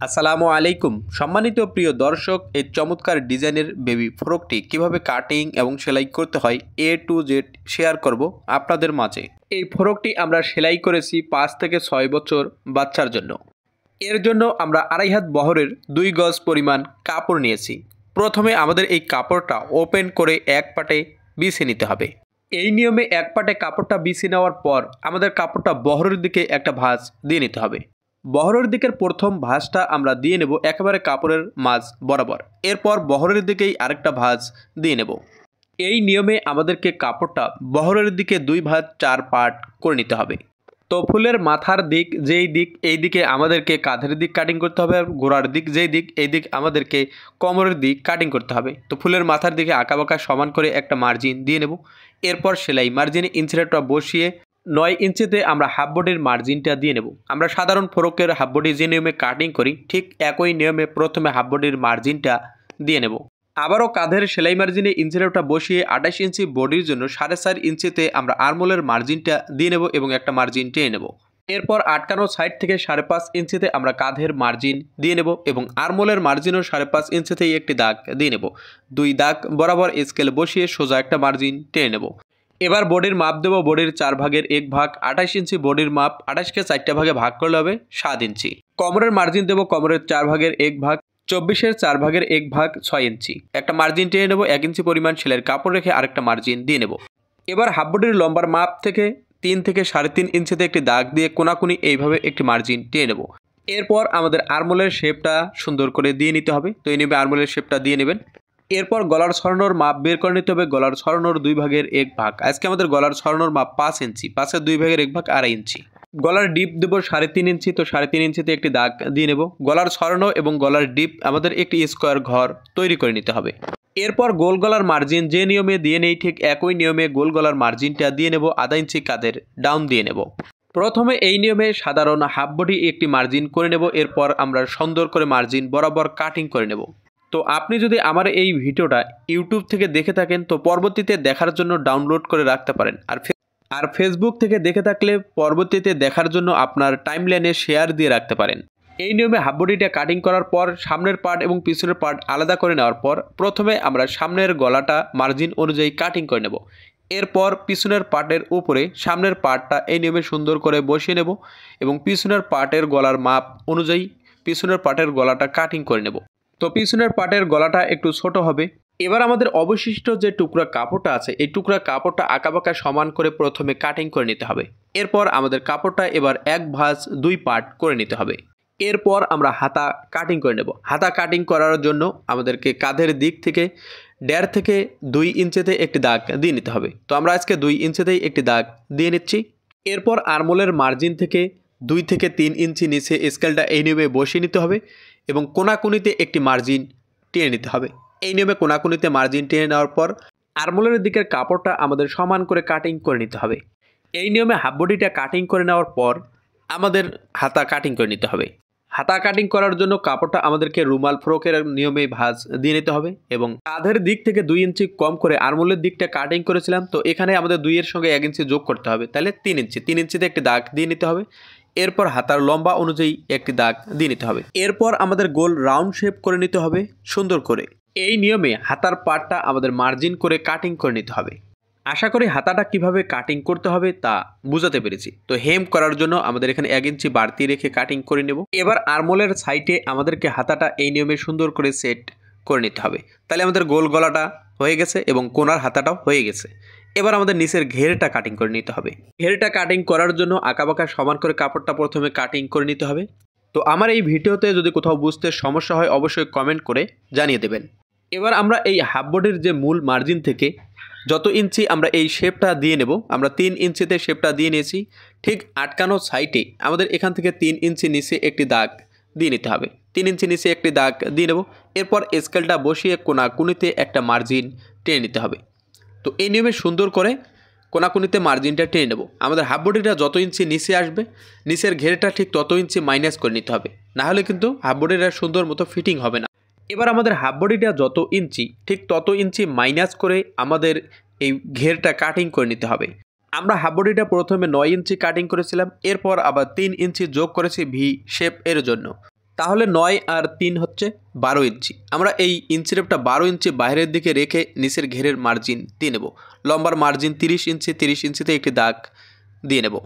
আসসালামু আলাইকুম সম্মানিত প্রিয় দর্শক, এই চমৎকার ডিজাইনের বেবি ফ্রকটি কিভাবে কাটিং এবং সেলাই করতে হয় এ টু জেড শেয়ার করব আপনাদের মাঝে। এই ফ্রকটি আমরা সেলাই করেছি 5 থেকে 6 বছর বাচ্চার জন্য। এর জন্য আমরা 2.5 হাত বহরের 2 গজ পরিমাণ কাপড় নিয়েছি। প্রথমে আমাদের এই কাপড়টা ওপেন করে এক পাটে বিছিয়ে নিতে হবে। এই নিয়মে এক পাটে কাপড়টা বিছিয়ে নেওয়ার পর আমাদের কাপড়টা বহরের দিকে একটা ভাঁজ দিয়ে নিতে হবে। বহরের দিকের প্রথম ভাঁজটা আমরা দিয়ে নেব একেবারে কাপড়ের মাঝ বরাবর। এরপর বহরের দিকেই আরেকটা ভাঁজ দিয়ে নেব। এই নিয়মে আমাদেরকে কাপড়টা বহরের দিকে 2 ভাঁজ 4 পার্ট করে নিতে হবে। তো ফুলের মাথার দিক যেই দিক এই দিকে আমাদেরকে কাঁধের দিক কাটিং করতে হবে, আর গোড়ার দিক যেই দিক এই দিক আমাদেরকে কোমরের দিক কাটিং করতে হবে। তো ফুলের মাথার দিকে আঁকাবাঁকা সমান করে একটা মার্জিন দিয়ে নেব। এরপর সেলাই মার্জিনে ইঞ্চিটা বসিয়ে 9 ইঞ্চিতে আমরা হাফ বডির মার্জিনটা দিয়ে নেব। আমরা সাধারণ ফ্রকের হাফ বডি যে নিয়মে কাটিং করি ঠিক একই নিয়মে প্রথমে হাফ বডির মার্জিনটা দিয়ে নেব। আবারও কাঁধের সেলাই মার্জিনে ইঞ্চিটা বসিয়ে 28 ইঞ্চি বডির জন্য 4.5 ইঞ্চিতে আমরা আর্মোলের মার্জিনটা দিয়ে নেব এবং একটা মার্জিন টেনে নেব। এরপর আটকানো সাইড থেকে 5.5 ইঞ্চিতে আমরা কাঁধের মার্জিন দিয়ে নেব এবং আর্মোলের মার্জিনও 5.5 ইঞ্চিতেই একটি দাগ দিয়ে নেব। 2 দাগ বরাবর স্কেল বসিয়ে সোজা একটা মার্জিন টেনে নেব। এবার বডির মাপ দেব বডির 4 ভাগের 1 ভাগ। 28 ইঞ্চি বডির মাপ, 28কে 4টা ভাগে ভাগ করলে হবে 7 ইঞ্চি। কোমরের মার্জিন দেব কোমরের 4 ভাগের 1 ভাগ। 24-এর 4 ভাগের 1 ভাগ 6 ইঞ্চি। একটা মার্জিন টেনে নেব। 1 ইঞ্চি পরিমাণ সেলাইয়ের কাপড় রেখে আরেকটা মার্জিন দিয়ে নেব। এবার হাফ বডির লম্বার মাপ থেকে 3 থেকে 3.5 ইঞ্চিতে একটি দাগ দিয়ে কোনাকুনি এইভাবে একটি মার্জিন টেনে নেব। এরপর আমাদের আর্মোলের শেপটা সুন্দর করে দিয়ে নিতে হবে। তো এই নিয়মে আর্মোলের শেপটা দিয়ে নেবেন। এরপর গলার ছড়ানোর মাপ বের করে নিতে হবে। গলার ছড়ানোর 2 ভাগের 1 ভাগ। আজকে আমাদের গলার ছড়ানোর মাপ 5 ইঞ্চি। 5-এর 2 ভাগের 1 ভাগ 2.5 ইঞ্চি। গলার ডিপ দেবো 3.5 ইঞ্চি। তো 3.5 ইঞ্চিতে একটি দাগ দিয়ে নেব। গলার ছড়ানো এবং গলার ডিপ আমাদের একটি স্কোয়ার ঘর তৈরি করে নিতে হবে। এরপর গোল গলার মার্জিন যে নিয়মে দিয়ে নেই ঠিক একই নিয়মে গোল গলার মার্জিনটা দিয়ে নেব। 1/2 ইঞ্চি কাঁধের ডাউন দিয়ে নেব। প্রথমে এই নিয়মে সাধারণ হাফ বডি একটি মার্জিন করে নেব। এরপর আমরা সুন্দর করে মার্জিন বরাবর কাটিং করে নেব। তো আপনি যদি আমার এই ভিডিওটা ইউটিউব থেকে দেখে থাকেন তো পরবর্তীতে দেখার জন্য ডাউনলোড করে রাখতে পারেন। আর ফেসবুক থেকে দেখে থাকলে পরবর্তীতে দেখার জন্য আপনার টাইমলাইনে শেয়ার দিয়ে রাখতে পারেন। এই নিয়মে হাফ বডিটা কাটিং করার পর সামনের পার্ট এবং পিছনের পার্ট আলাদা করে নেওয়ার পর প্রথমে আমরা সামনের গলাটা মার্জিন অনুযায়ী কাটিং করে নেব। এরপর পিছনের পার্টের উপরে সামনের পার্টটা এই নিয়মে সুন্দর করে বসিয়ে নেব এবং পিছনের পার্টের গলার মাপ অনুযায়ী পিছনের পার্টের গলাটা কাটিং করে নেব। তো পিছনের পার্টের গলাটা একটু ছোট হবে। এবার আমাদের অবশিষ্ট যে টুকরা কাপড়টা আছে এই টুকরা কাপড়টা আঁকাবাঁকা সমান করে প্রথমে কাটিং করে নিতে হবে। এরপর আমাদের কাপড়টা এবার 1 ভাঁজ 2 পার্ট করে নিতে হবে। এরপর আমরা হাতা কাটিং করে নেব। হাতা কাটিং করার জন্য আমাদেরকে কাঁধের দিক থেকে 1.5 থেকে 2 ইঞ্চিতে একটি দাগ দিয়ে নিতে হবে। তো আমরা আজকে 2 ইঞ্চিতেই একটি দাগ দিয়ে নিচ্ছি। এরপর আর্মোলের মার্জিন থেকে 2 থেকে 3 ইঞ্চি নিচে স্কেলটা এই নিয়মে বসিয়ে নিতে হবে এবং কোনাকুনিতে একটি মার্জিন টেনে নিতে হবে। এই নিয়মে কোনাকুনিতে মার্জিন টেনে নেওয়ার পর আর্মোলের দিকের কাপড়টা আমাদের সমান করে কাটিং করে নিতে হবে। এই নিয়মে হাফ বডিটা কাটিং করে নেওয়ার পর আমাদের হাতা কাটিং করে নিতে হবে। হাতা কাটিং করার জন্য কাপড়টা আমাদেরকে রুমাল ফ্রকের নিয়মে ভাঁজ দিয়ে নিতে হবে এবং কাঁধের দিক থেকে 2 ইঞ্চি কম করে আর্মোলের দিকটা কাটিং করেছিলাম। তো এখানে আমাদের 2 এর সঙ্গে 1 ইঞ্চি যোগ করতে হবে, তাহলে 3 ইঞ্চি। 3 ইঞ্চিতে একটি দাগ দিয়ে নিতে হবে। এরপর হাতার লম্বা অনুযায়ী একটি দাগ দিয়ে নিতে হবে। এরপর আমাদের গোল রাউন্ড শেপ করে নিতে হবে সুন্দর করে। এই নিয়মে হাতার পার্টটা আমাদের মার্জিন করে কাটিং করে নিতে হবে। আশা করি হাতাটা কিভাবে কাটিং করতে হবে তা বুঝাতে পেরেছি। তো হেম করার জন্য আমাদের এখানে 1 ইঞ্চি বাড়তি রেখে কাটিং করে নেব। এবার আর্মোলের সাইডে আমাদেরকে হাতাটা এই নিয়মে সুন্দর করে সেট করে নিতে হবে। তাহলে আমাদের গোল গলাটা হয়ে গেছে এবং কোনার হাতাটাও হয়ে গেছে। এবার আমাদের নিচের ঘেরটা কাটিং করে নিতে হবে। ঘেরটা কাটিং করার জন্য আঁকাবাঁকা সমান করে কাপড়টা প্রথমে কাটিং করে নিতে হবে। তো আমার এই ভিডিওতে যদি কোথাও বুঝতে সমস্যা হয় অবশ্যই কমেন্ট করে জানিয়ে দেবেন। এবার আমরা এই হাফ বডির যে মূল মার্জিন থেকে যত ইঞ্চি আমরা এই শেপটা দিয়ে নেব, আমরা 3 ইঞ্চিতে শেপটা দিয়ে নিয়েছি। ঠিক আটকানো সাইডে আমাদের এখান থেকে 3 ইঞ্চি নিচে একটি দাগ দিয়ে নিতে হবে। 3 ইঞ্চি নিচে একটি দাগ দিয়ে নেব। এরপর স্কেলটা বসিয়ে কোনাকুনিতে একটা মার্জিন টেনে নিতে হবে। তো এই নিয়মে সুন্দর করে কোনাকুনিতে মার্জিনটা টেনে নেব। আমাদের হাফ বডিটা যত ইঞ্চি নিচে আসবে নিচের ঘেরটা ঠিক তত ইঞ্চি মাইনাস করে নিতে হবে, নাহলে কিন্তু হাফ বডিটা সুন্দর মতো ফিটিং হবে না। এবার আমাদের হাফ বডিটা যত ইঞ্চি ঠিক তত ইঞ্চি মাইনাস করে আমাদের এই ঘেরটা কাটিং করে নিতে হবে। আমরা হাফ বডিটা প্রথমে 9 ইঞ্চি কাটিং করেছিলাম, এরপর আবার 3 ইঞ্চি যোগ করেছি ভি শেপ এর জন্য। তাহলে 9 আর 3 হচ্ছে 12 ইঞ্চি। আমরা এই ইঞ্চিটেপটা 12 ইঞ্চি বাইরের দিকে রেখে নিচের ঘেরের মার্জিন দিয়ে নেব। লম্বার মার্জিন 30 ইঞ্চি, 30 ইঞ্চিতে একটি দাগ দিয়ে নেব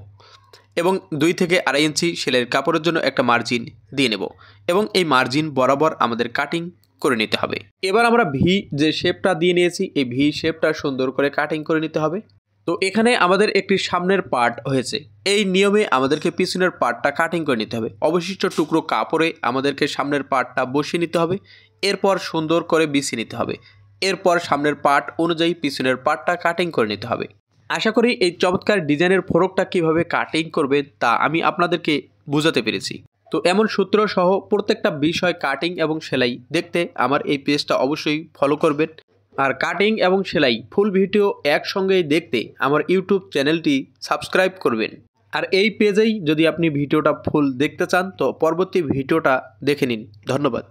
এবং 2 থেকে 2.5 ইঞ্চি সেলাইয়ের কাপড়ের জন্য একটা মার্জিন দিয়ে নেব এবং এই মার্জিন বরাবর আমাদের কাটিং করে নিতে হবে। এবার আমরা ভি যে শেপটা দিয়ে নিয়েছি এই ভি শেপটা সুন্দর করে কাটিং করে নিতে হবে। তো এখানে আমাদের একটি সামনের পার্ট হয়েছে, এই নিয়মে আমাদেরকে পিছনের পার্টটা কাটিং করে নিতে হবে। অবশিষ্ট টুকরো কাপড়ে আমাদেরকে সামনের পার্টটা বসিয়ে নিতে হবে, এরপর সুন্দর করে বিছিয়ে নিতে হবে, এরপর সামনের পার্ট অনুযায়ী পিছনের পার্টটা কাটিং করে নিতে হবে। আশা করি এই চমৎকার ডিজাইনের ফ্রকটা কীভাবে কাটিং করবে তা আমি আপনাদেরকে বোঝাতে পেরেছি। তো এমন সূত্র সহ প্রত্যেকটা বিষয় কাটিং এবং সেলাই দেখতে আমার এই পেজটা অবশ্যই ফলো করবেন। আর কাটিং এবং সেলাই ফুল ভিডিও একসঙ্গেই দেখতে আমার ইউটিউব চ্যানেলটি সাবস্ক্রাইব করবেন। আর এই পেজেই যদি আপনি ভিডিওটা ফুল দেখতে চান তো পরবর্তী ভিডিওটা দেখে নিন। ধন্যবাদ।